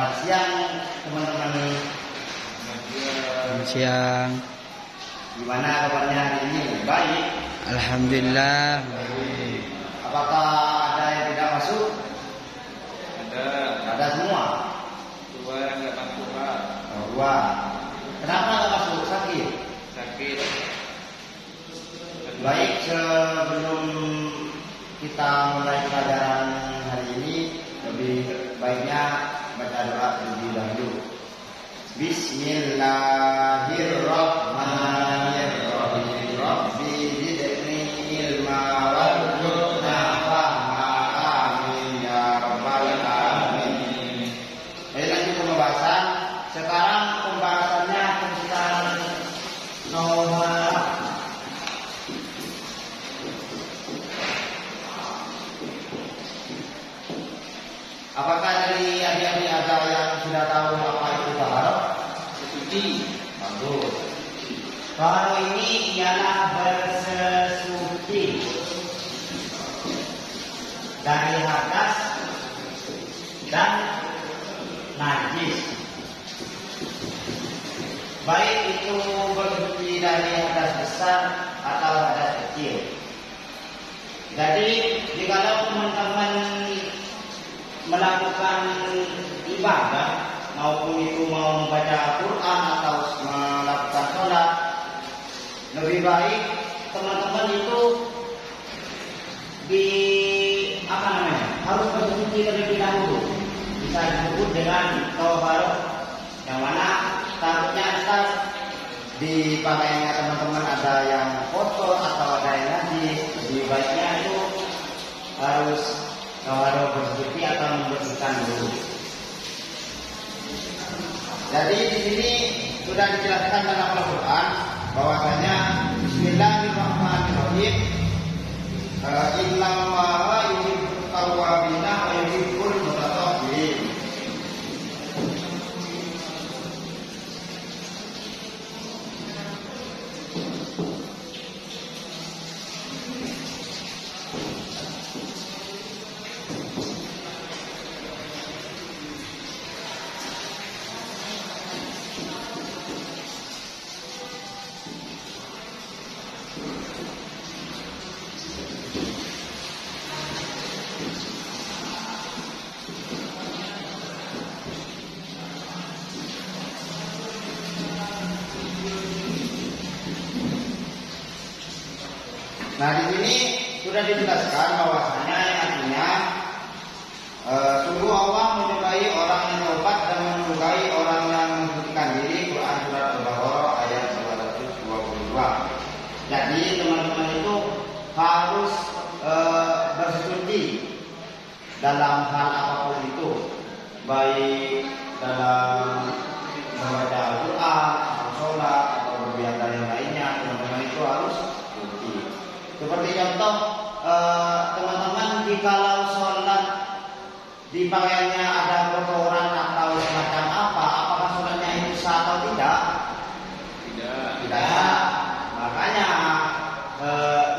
Selamat siang teman-teman. Selamat siang. Gimana kabarnya hari ini? Baik. Alhamdulillah. Baik. Apakah ada yang tidak masuk? Ada. Ada semua. Dua yang nggak masuk Pak. Oh, dua. Kenapa nggak masuk? Sakit. Sakit. Baik, sebelum kita mulai pelajaran hari ini, lebih baiknya baca doa terlebih dahulu. Bismillahirrahmanirrahim. Rabbi zidni ilma warzuqna fahma. Amin ya rabbal alamin. Lanjut pembahasan. Sekarang pembahasannya tentang nomor apakah dari adik-adik ada yang sudah tahu apa itu taharah? Sesuci. Bagus. Taharah ini ialah bersesuci dari hadas dan najis. Baik itu bersuci dari hadas besar atau hadas kecil. Jadi jikalau teman-teman melakukan ibadah maupun itu mau membaca Quran atau melakukan sholat, lebih baik teman-teman itu harus bersuci terlebih dahulu. Bisa disebut dengan taharah, yang mana takutnya ntar di pakaiannya teman-teman ada yang kotor atau ada yang najis. Lebih baiknya itu harus taharah bersuci atau membersihkan dulu. Jadi di sini sudah dijelaskan dalam Al-Quran bahwasanya Bismillahirrahmanirrahim. Innallaha yuhibbut tawwabina wa yuhibbul mutatahhirin. Nah di sini sudah dijelaskan bahwasanya yang artinya sungguh Allah menyukai orang yang taubat dan menyukai orang yang mensucikan diri. Quran surat Al-Baqarah ayat 222. Jadi teman-teman itu harus bersuci dalam hal apapun itu, baik dalam membaca Al-Quran atau sholat atau berbicara yang lainnya, teman-teman itu harus suci. Seperti contoh teman-teman jikalau sholat di pakaiannya ada kotoran atau semacam apa, apakah sholatnya itu sah atau tidak? Tidak. Makanya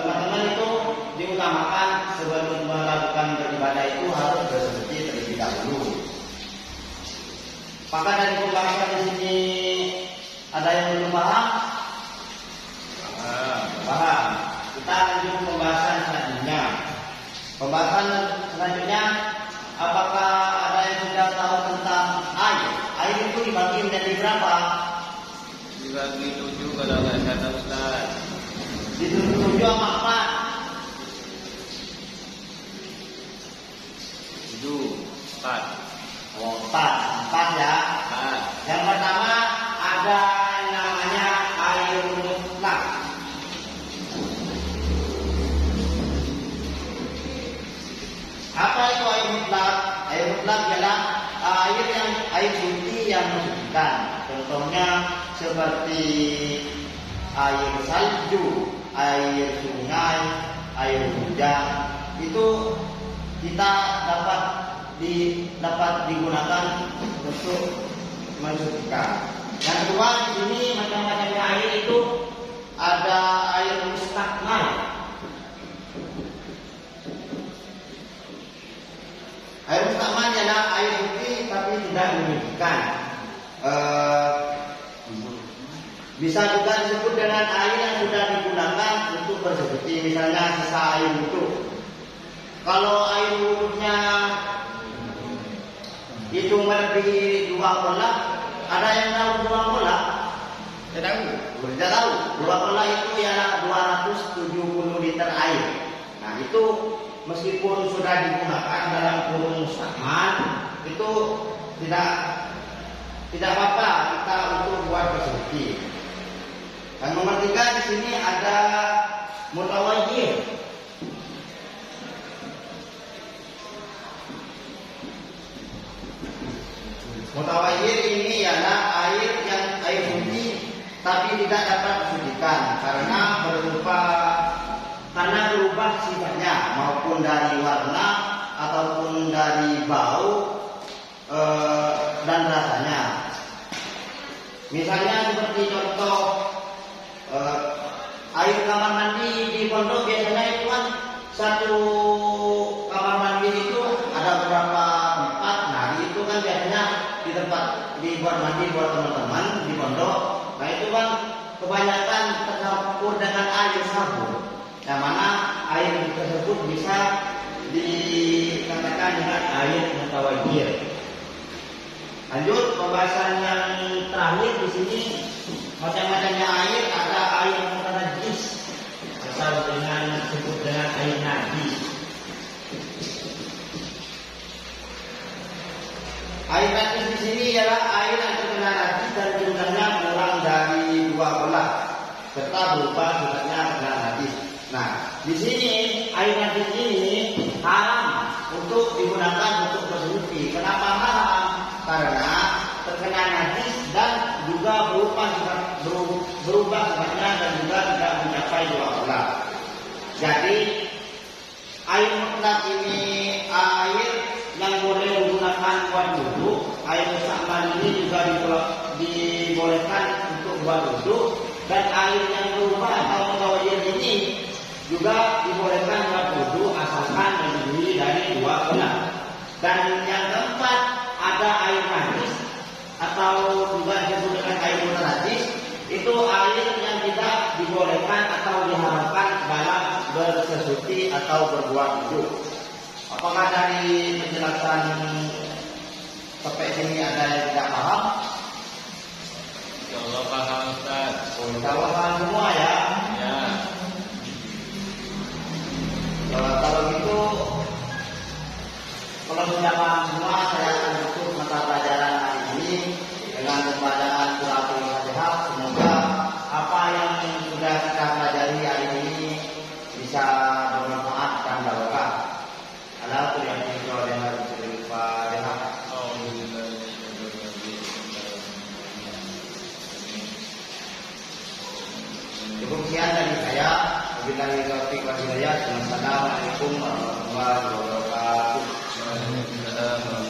teman-teman itu diutamakan sebelum melakukan beribadah itu harus bersuci terlebih dahulu. Maka dari pembahasan di sini ada yang belum paham? Paham. Kita lanjut pembahasan selanjutnya. Pembahasan selanjutnya, apakah ada yang sudah tahu tentang air? Air itu dibagi menjadi berapa? Dibagi 7 kalau nggak salah Ustaz. Ditutup 7 sama 4? 4. Oh, 4 ya. 4. Yang pertama ada yang namanya air mutlak. Apa itu air mutlak? Air mutlak adalah air suci yang mensucikan. Contohnya seperti air salju, air sungai, air hujan. Itu kita dapat digunakan untuk mensucikan. Yang kedua di sini macam-macamnya air itu ada air mustakmal. Air mustakmal adalah air putih tapi tidak menyucikan. Bisa juga disebut dengan air yang sudah digunakan untuk bersuci, misalnya sisa air wudhu. Kalau air wudhunya itu melebihi 2 kolak, ada yang tahu 2 kolak? Tidak tahu. 2 kolak itu ya 270 liter air. Nah itu meskipun sudah digunakan dalam kurung musta'mal, itu tidak apa-apa kita untuk buat bersuci. Dan nomor 3 di sini ada mutawajjih. Mutawajjih ini ialah air suci tapi tidak dapat disucikan karena berubah sifatnya, maupun dari warna ataupun dari bau dan rasanya. Misalnya seperti contoh air kamar mandi di pondok biasanya itu kan satu kamar mandi itu ada beberapa tempat. Nah itu kan biasanya di tempat dibuat mandi buat teman-teman di pondok. Nah itu kan kebanyakan tercampur dengan air sabun, yang mana air tersebut bisa dikatakan dengan air mutawajjih. Lanjut pembahasan yang terakhir di sini, macam-macamnya air. Ada air mutanajjis atau disebut dengan air najis. Air najis di sini ialah air yang terkena najis dan jumlahnya kurang dari 2 kolak serta berupa sifatnya terkena najis. Nah, di sini air najis ini haram untuk digunakan untuk bersuci. Kenapa haram? Karena terkena najis dan juga berubah sifatnya dan juga tidak mencapai 2 kolak. Jadi air mutlak ini air yang boleh digunakan buat wudhu. Air musta'mal ini juga dibolehkan untuk buat wudhu, dan air yang berubah atau mutawajjih ini juga dibolehkan buat wudhu asalkan melebihi dari 2 kolak. Dan yang keempat, ada air najis atau juga disebut dengan air mutanajjis. Itu air yang tidak dibolehkan atau diharamkan dalam bersesuci atau berbuat wudhu. Apakah dari penjelasan sampai sini ada yang tidak paham? Insyaallah paham Ustaz. Insyaallah paham semua ya. Ya. Kalau gitu, kalau sudah paham semua, saya akan tutup mata pelajaran hari ini dengan pembacaan surah Al-Fatihah. Semoga apa yang sudah kita pelajari hari ini bisa bermanfaat dan barokah. Ala kulli halin Al-Fatihah. Cukup sekian dari saya. Wabillahi taufiq wal hidayah. Wassalamualaikum warahmatullahi wabarakatuh.